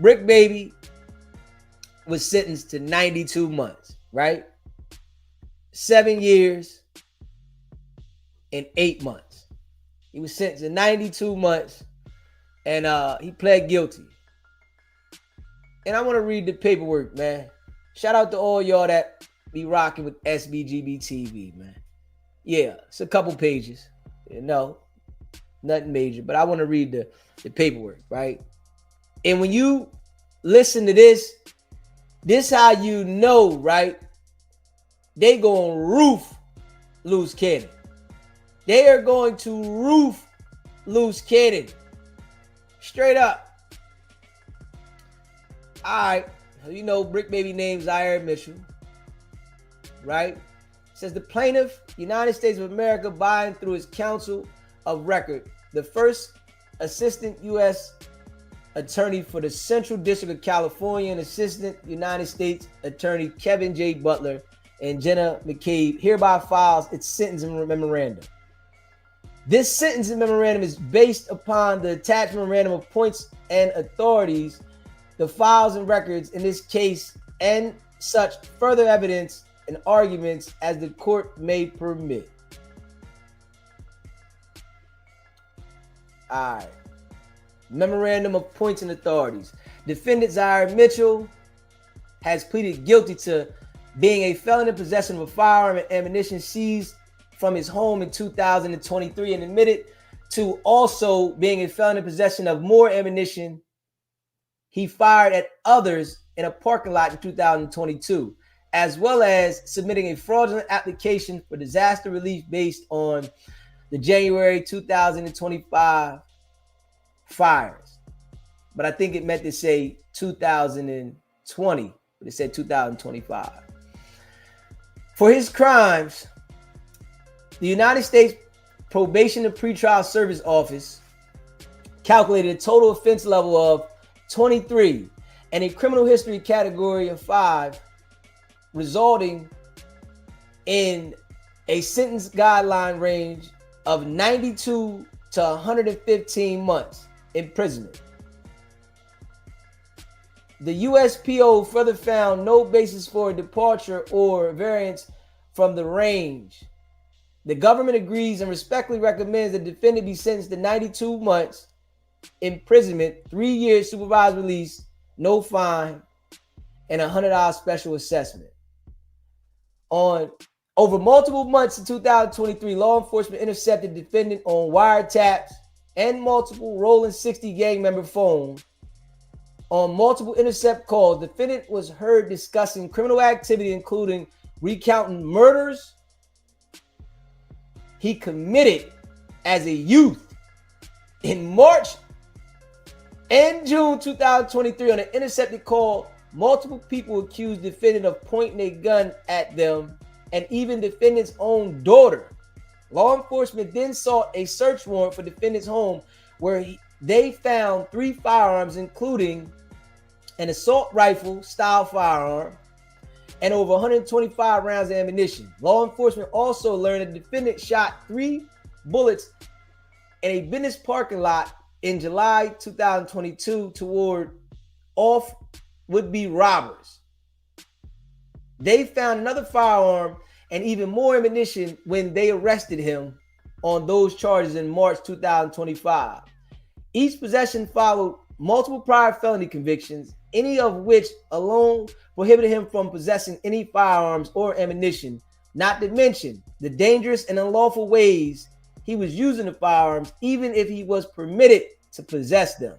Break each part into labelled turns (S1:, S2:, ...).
S1: Bricc Baby was sentenced to 92 months, right? 7 years and 8 months. He was sentenced to 92 months, and he pled guilty. And I want to read the paperwork, man. Shout out to all y'all that be rocking with SBGB TV, man. Yeah, it's a couple pages. Nothing major, but I want to read the paperwork, right? And when you listen to this how you know, right? They going to roof loose cannon. They are going to roof loose cannon. Straight up. All right. You know, Bricc Baby named Zaire Mitchell, right? It says the plaintiff, United States of America, buying through his counsel of record, the first assistant U.S. attorney for the Central District of California and assistant United States attorney Kevin J. Butler and Jenna McCabe hereby files its sentencing memorandum. This sentencing memorandum is based upon the attached memorandum of points and authorities, the files and records in this case, and such further evidence and arguments as the court may permit. All right. Memorandum of points and authorities. Defendant Zaire Mitchell has pleaded guilty to being a felon in possession of a firearm and ammunition seized from his home in 2023 and admitted to also being a felon in possession of more ammunition he fired at others in a parking lot in 2022, as well as submitting a fraudulent application for disaster relief based on the January 2025 fires. But I think it meant to say 2020, but it said 2025. For his crimes, the United States Probation and Pretrial Service Office calculated a total offense level of 23 and a criminal history category of 5, resulting in a sentence guideline range of 92 to 115 months imprisonment. The USPO further found no basis for a departure or variance from the range. The government agrees and respectfully recommends the defendant be sentenced to 92 months imprisonment, 3 years supervised release, no fine, and $100 special assessment. Over multiple months in 2023, law enforcement intercepted defendant on wiretaps and multiple Rolling 60 gang member phone. On multiple intercept calls, defendant was heard discussing criminal activity, including recounting murders he committed as a youth. In March and June 2023, on an intercepted call, multiple people accused defendant of pointing a gun at them and even defendant's own daughter. Law enforcement then sought a search warrant for defendant's home where they found 3 firearms, including an assault rifle style firearm and over 125 rounds of ammunition. Law enforcement also learned that the defendant shot 3 bullets in a business parking lot in July 2022 toward off would-be robbers. They found another firearm and even more ammunition when they arrested him on those charges in March 2025. Each possession followed multiple prior felony convictions, any of which alone prohibited him from possessing any firearms or ammunition, not to mention the dangerous and unlawful ways he was using the firearms, even if he was permitted to possess them.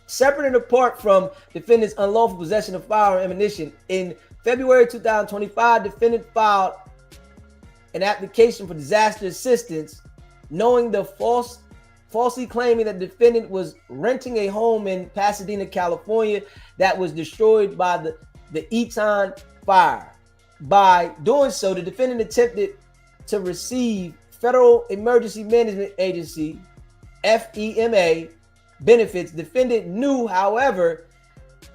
S1: Separate and apart from defendant's unlawful possession of firearm ammunition, in February 2025, defendant filed an application for disaster assistance, knowing the falsely claiming that defendant was renting a home in Pasadena, California that was destroyed by the Eton fire. By doing so, the defendant attempted to receive Federal Emergency Management Agency, FEMA, benefits. Defendant knew, however,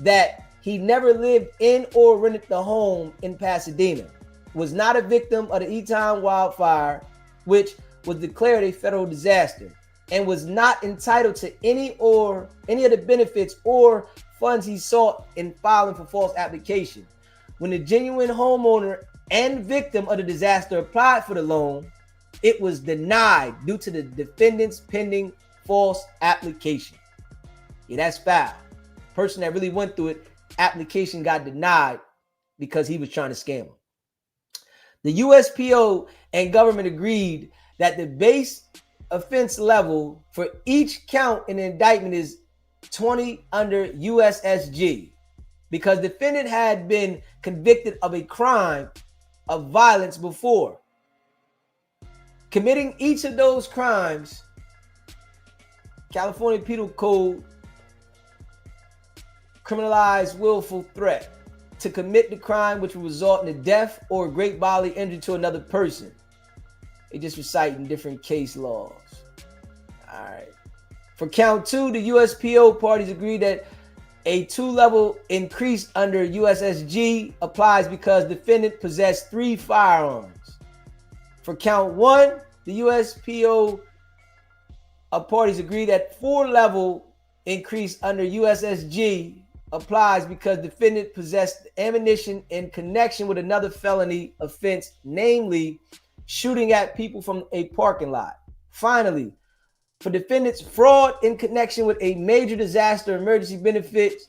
S1: that he never lived in or rented the home in Pasadena, was not a victim of the Eton wildfire, which was declared a federal disaster. and was not entitled to any of the benefits or funds he sought in filing for false application. When the genuine homeowner and victim of the disaster applied for the loan, it was denied due to the defendant's pending false application. Yeah, that's foul. Person that really went through it, application got denied because he was trying to scam him. The USPO and government agreed that the base offense level for each count in the indictment is 20 under USSG because the defendant had been convicted of a crime of violence before. Committing each of those crimes, California Penal Code criminalized willful threat to commit the crime which will result in the death or great bodily injury to another person. They just reciting different case laws. All right. For count 2, the USPO parties agreed that a 2-level increase under USSG applies because defendant possessed 3 firearms. For count 1, the USPO parties agree that 4-level increase under USSG applies because defendant possessed ammunition in connection with another felony offense, namely shooting at people from a parking lot. Finally, for defendant's fraud in connection with a major disaster emergency benefits,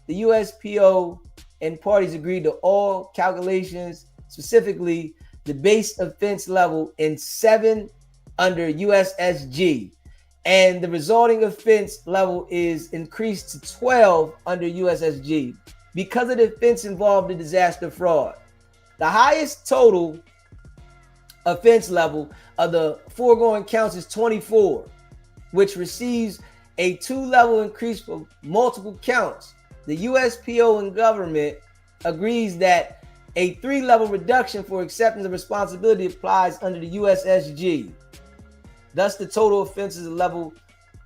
S1: the USPO and parties agreed to all calculations, specifically the base offense level in 7 under USSG, and the resulting offense level is increased to 12 under USSG because of the offense involved in disaster fraud. The highest total offense level of the foregoing counts is 24, which receives a 2-level increase for multiple counts. The USPO and government agrees that a 3-level reduction for acceptance of responsibility applies under the USSG. Thus, the total offense is level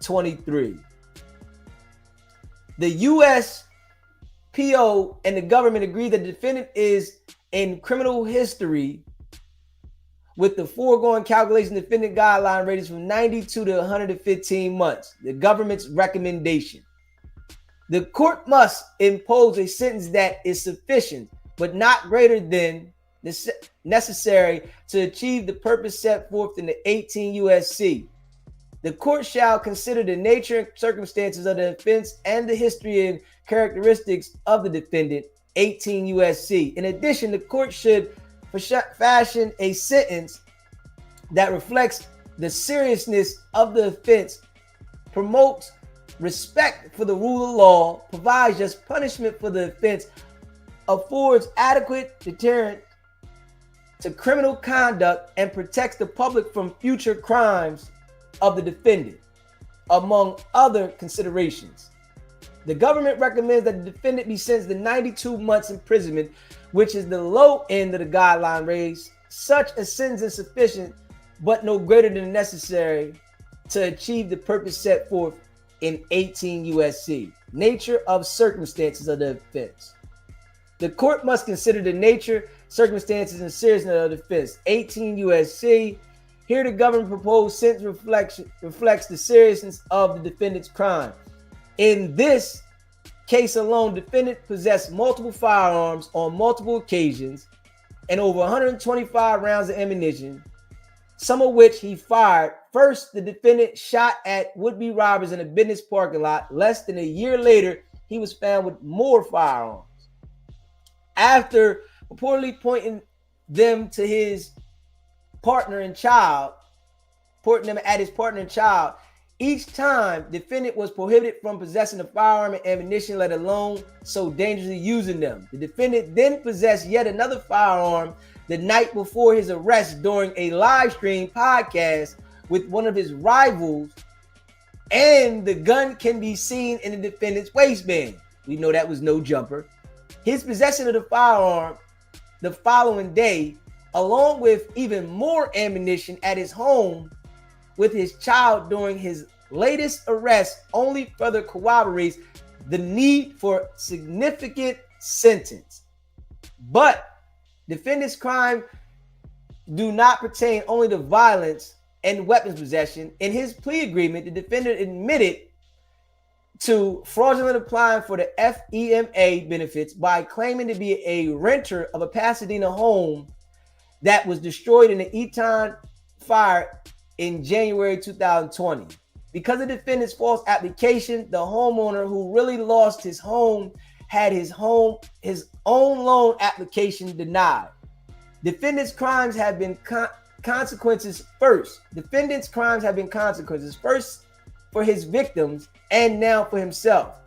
S1: 23. The USPO and the government agree that the defendant is in criminal history with the foregoing calculation. Defendant guideline ranges from 92 to 115 months. The government's recommendation. The court must impose a sentence that is sufficient but not greater than necessary to achieve the purpose set forth in the 18 U.S.C. The court shall consider the nature and circumstances of the offense and the history and characteristics of the defendant, 18 U.S.C. In addition, the court should fashion a sentence that reflects the seriousness of the offense, promotes respect for the rule of law, provides just punishment for the offense, affords adequate deterrent to criminal conduct, and protects the public from future crimes of the defendant, among other considerations. The government recommends that the defendant be sentenced to 92 months imprisonment, which is the low end of the guideline range. Such a sentence is sufficient, but no greater than necessary to achieve the purpose set forth in 18 U.S.C. Nature of circumstances of the offense. The court must consider the nature, circumstances, and seriousness of the offense. 18 U.S.C. Here, the government proposed sentence reflects the seriousness of the defendant's crime. In this case alone, defendant possessed multiple firearms on multiple occasions and over 125 rounds of ammunition, some of which he fired. First, the defendant shot at would-be robbers in a business parking lot. Less than a year later, he was found with more firearms. After reportedly pointing them to his partner and child, each time defendant was prohibited from possessing a firearm and ammunition, let alone so dangerously using them. The defendant then possessed yet another firearm the night before his arrest during a live stream podcast with one of his rivals, and the gun can be seen in the defendant's waistband. We know that was no jumper. His possession of the firearm the following day, along with even more ammunition at his home with his child during his latest arrest, only further corroborates the need for significant sentence. But defendant's crime do not pertain only to violence and weapons possession. In his plea agreement, the defendant admitted to fraudulently applying for the FEMA benefits by claiming to be a renter of a Pasadena home that was destroyed in the Eton fire in January 2020. Because of the defendant's false application, the homeowner who really lost his home had his own loan application denied. Defendant's crimes have been consequences first. Defendant's crimes have been consequences first for his victims and now for himself.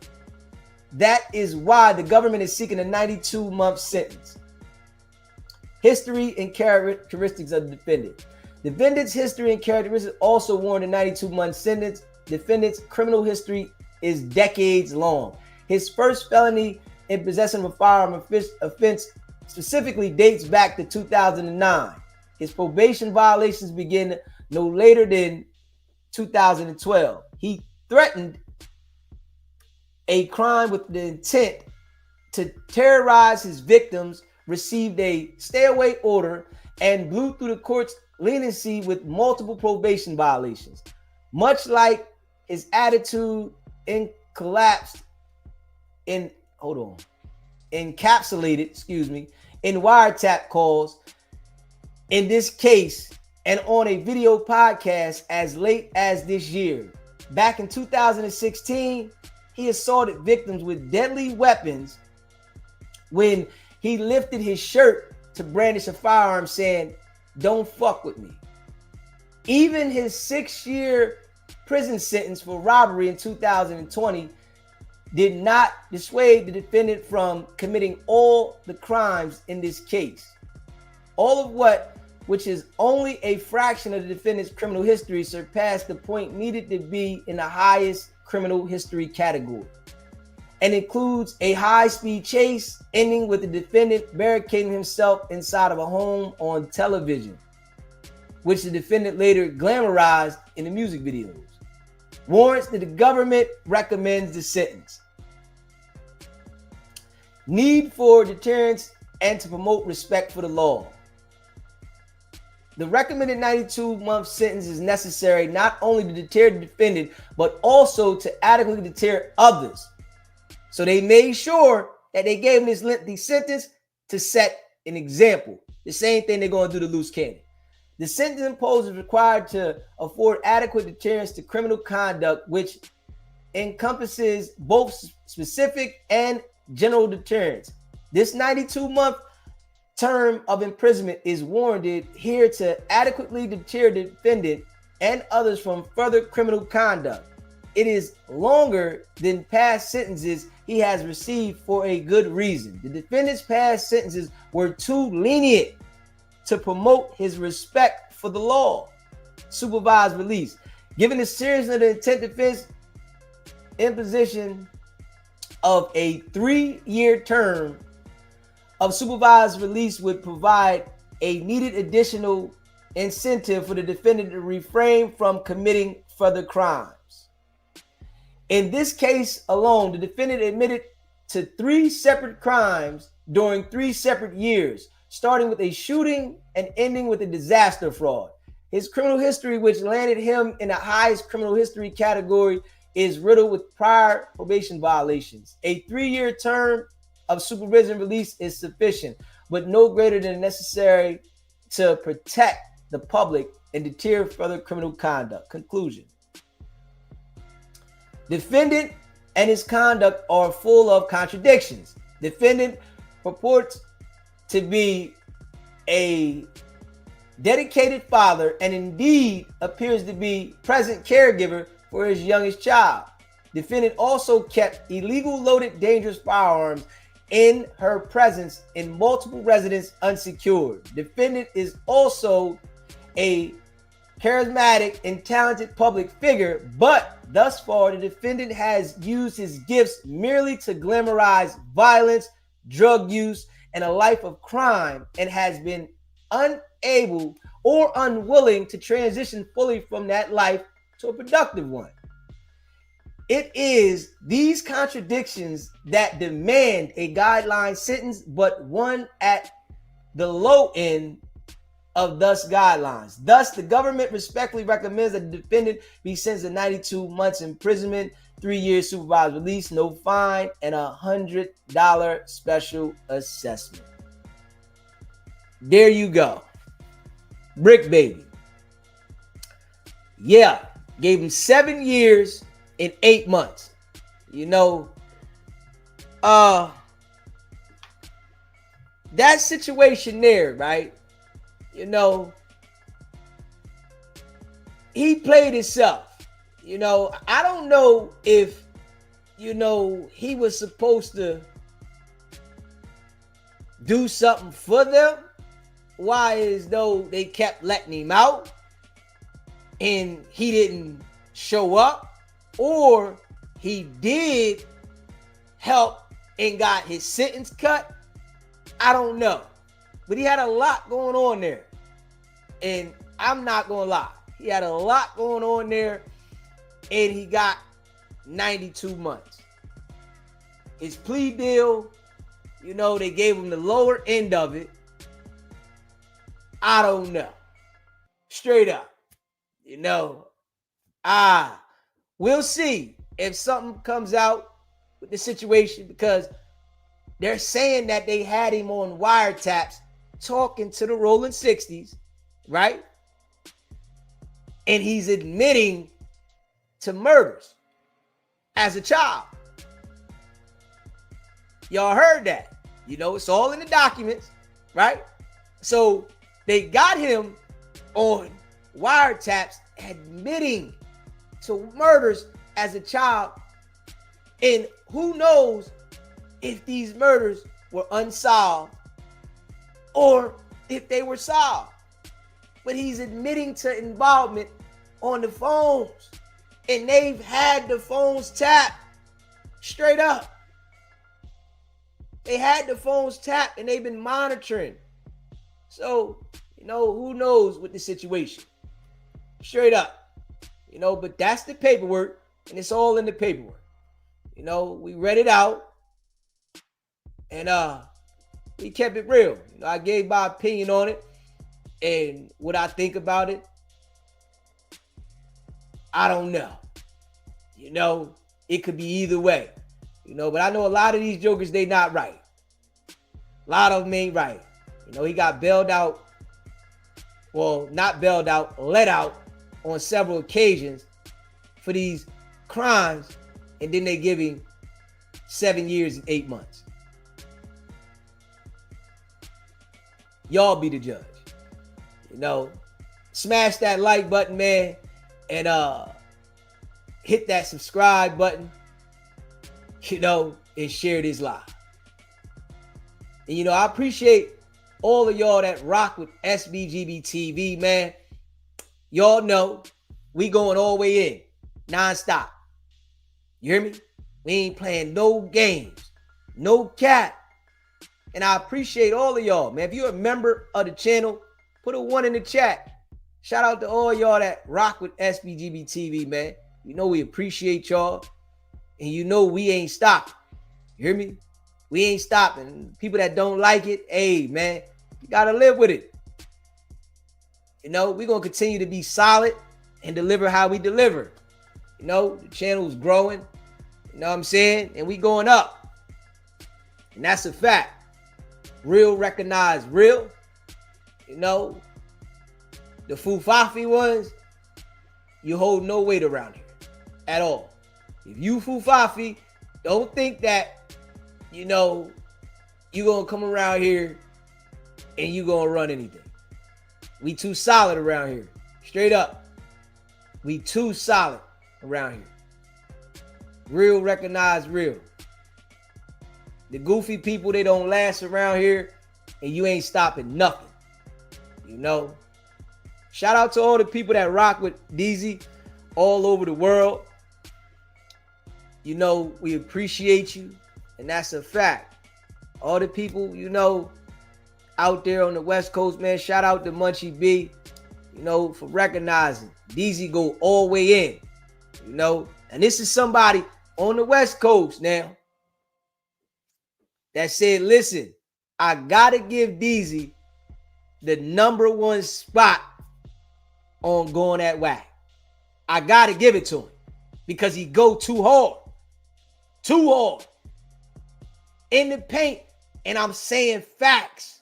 S1: That is why the government is seeking a 92-month sentence. History and characteristics of the defendant. Defendant's history and characteristics also warrant a 92-month sentence. Defendant's criminal history is decades long. His first felony in possession of a firearm offense specifically dates back to 2009. His probation violations begin no later than 2012. He threatened a crime with the intent to terrorize his victims, received a stay away order, and blew through the court's leniency with multiple probation violations. Much like his attitude encapsulated in wiretap calls in this case and on a video podcast as late as this year. Back in 2016, he assaulted victims with deadly weapons when he lifted his shirt to brandish a firearm saying, "Don't fuck with me." Even his 6-year prison sentence for robbery in 2020 did not dissuade the defendant from committing all the crimes in this case. All of which is only a fraction of the defendant's criminal history, surpassed the point needed to be in the highest criminal history category, and includes a high-speed chase ending with the defendant barricading himself inside of a home on television, which the defendant later glamorized in the music videos. Warrants that the government recommends the sentence. Need for deterrence and to promote respect for the law. The recommended 92-month sentence is necessary not only to deter the defendant, but also to adequately deter others. So they made sure that they gave him this lengthy sentence to set an example. The same thing they're going to do to loose cannon. The sentence imposed is required to afford adequate deterrence to criminal conduct, which encompasses both specific and general deterrence. This 92-month term of imprisonment is warranted here to adequately deter the defendant and others from further criminal conduct. It is longer than past sentences he has received for a good reason. The defendant's past sentences were too lenient to promote his respect for the law. Supervised release. Given the seriousness of the intent defense, imposition of a 3-year term of supervised release would provide a needed additional incentive for the defendant to refrain from committing further crimes. In this case alone, the defendant admitted to 3 separate crimes during 3 separate years, starting with a shooting and ending with a disaster fraud. His criminal history, which landed him in the highest criminal history category, is riddled with prior probation violations. A 3-year term of supervision release is sufficient, but no greater than necessary to protect the public and deter further criminal conduct. Conclusion. Defendant and his conduct are full of contradictions. Defendant purports to be a dedicated father and indeed appears to be present caregiver for his youngest child. Defendant also kept illegal loaded dangerous firearms in her presence in multiple residences unsecured. Defendant is also a charismatic and talented public figure, but thus far the defendant has used his gifts merely to glamorize violence, drug use, and a life of crime, and has been unable or unwilling to transition fully from that life to a productive one. It is these contradictions that demand a guideline sentence, but one at the low end of thus guidelines. Thus, the government respectfully recommends that the defendant be sentenced to 92 months imprisonment, 3 years supervised release, no fine, and $100 special assessment. There you go. Bricc, baby. Yeah, gave him 7 years and 8 months. You know, that situation there, right? You know, he played himself. You know, I don't know if, you know, he was supposed to do something for them. Why is though they kept letting him out and he didn't show up, or he did help and got his sentence cut. I don't know. But he had a lot going on there. And I'm not going to lie. He had a lot going on there. And he got 92 months. His plea deal, you know, they gave him the lower end of it. I don't know. Straight up. You know, we'll see if something comes out with the situation, because they're saying that they had him on wiretaps talking to the rolling 60s, right? And he's admitting to murders as a child. Y'all heard that. You know, it's all in the documents, right? So they got him on wiretaps admitting to murders as a child. And who knows if these murders were unsolved or if they were solved. But he's admitting to involvement on the phones. And they've had the phones tapped. Straight up. They had the phones tapped and they've been monitoring. So, you know, who knows with the situation. Straight up. You know, but that's the paperwork. And it's all in the paperwork. You know, we read it out. And we kept it real. You know, I gave my opinion on it and what I think about it. I don't know. You know, it could be either way. You know, but I know a lot of these jokers, they not right. A lot of them ain't right. You know, he got bailed out. Well, not bailed out, let out on several occasions for these crimes. And then they give him 7 years and 8 months. Y'all be the judge. You know, smash that like button, man, and hit that subscribe button, you know, and share this live. And, you know, I appreciate all of y'all that rock with SBGB TV, man. Y'all know we going all the way in, non-stop. You hear me? We ain't playing no games, no cap. And I appreciate all of y'all, man. If you're a member of the channel, put a 1 in the chat. Shout out to all y'all that rock with SBGB TV, man. You know we appreciate y'all. And you know we ain't stopping. You hear me? We ain't stopping. People that don't like it, hey, man, you got to live with it. You know, we're going to continue to be solid and deliver how we deliver. You know, the channel's growing. You know what I'm saying? And we going up. And that's a fact. Real recognize real. You know, the Fufafi ones, you hold no weight around here at all. If you Fufafi, don't think that, you know, you gonna come around here and you gonna run anything. We too solid around here. Straight up. We too solid around here. Real recognize real. The goofy people, they don't last around here, and you ain't stopping nothing. You know? Shout out to all the people that rock with DZ all over the world. You know, we appreciate you, and that's a fact. All the people, you know, out there on the West Coast, man, shout out to Munchie B, you know, for recognizing DZ go all the way in, you know? And this is somebody on the West Coast now that said, listen, I gotta give DZ the number one spot on going at Wack. I gotta give it to him because he go too hard in the paint. And I'm saying facts.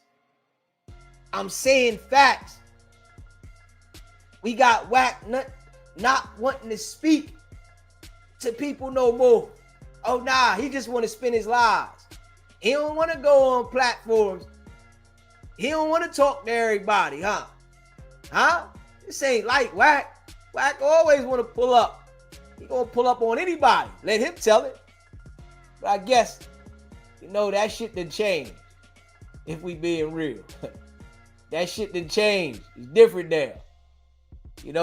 S1: We got Wack not wanting to speak to people no more. Oh nah, he just want to spin his lies. He don't want to go on platforms. He don't want to talk to everybody, huh? This ain't like Wack. Wack always want to pull up. He gonna pull up on anybody. Let him tell it. But I guess, that shit done changed. If we being real. That shit done changed. It's different now.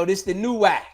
S1: This the new Wack.